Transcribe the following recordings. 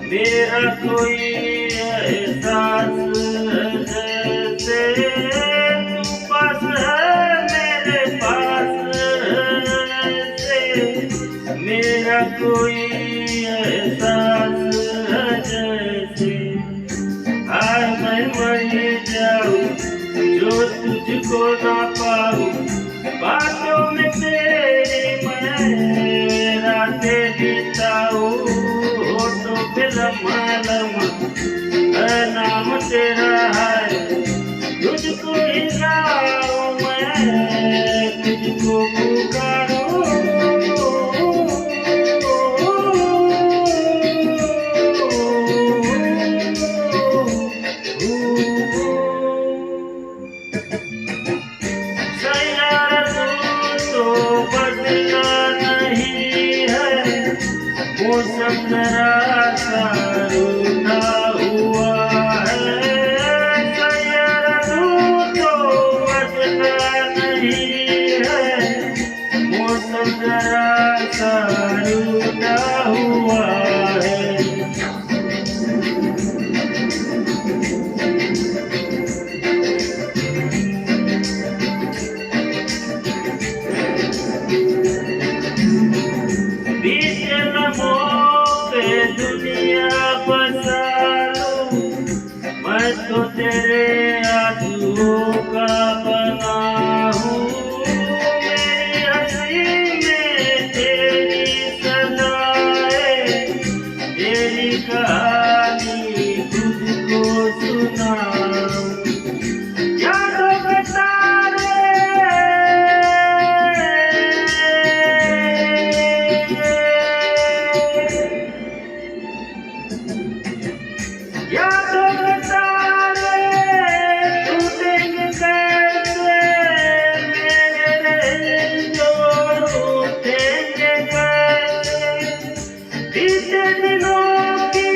मेरा कोई एहसास जैसे तू पास है मेरे पास ऐसे मेरा कोई एहसास जैसे हाय मैं मर जाऊं जो तुझको ना पाऊं बातों में तेरी मैं रातें बिताऊं होठों पे लम्हा लम्हा नाम तेरा है तुझको ही गाऊं मैं तुझको पुकारूं मौसम जरा सा रूठा हुआ है सैयारा तो बदला नहीं है मौसम जरा सा रूठा हुआ है दुनिया बसा लूं मैं तो तेरे आंसुओं का बना हूँ मेरी हंसी में तेरी सदाएं तेरी कहानी खुद को सुनाऊं यादों के तारे यादों के तारे टूटेंगे कैसे मेरे जो टूटेंगे कैसे बीते दिनों की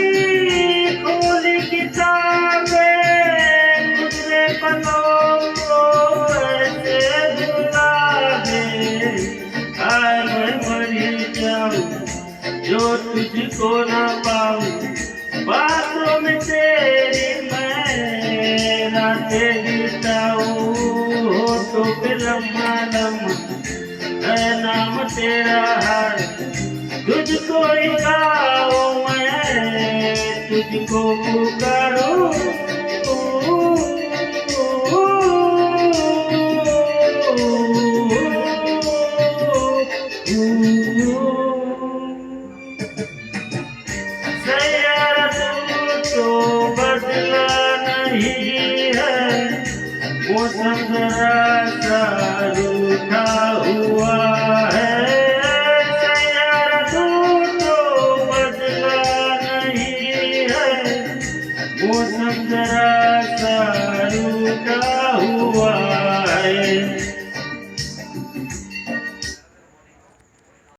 खोली किताबें गुजरे पलों को ऐसे भुला दे आए मैं मर जाऊं जो तुझको ना पाऊं बातों में तेरी मैं रातें बिताऊं होठों पे लम्हा लम्हा नाम तेरा है तुझको ही गाऊं मैं तुझको पुकारूं बदला नहीं है मौसम जरा सा रूठा हुआ है सैयारा तो बदला नहीं है मौसम जरा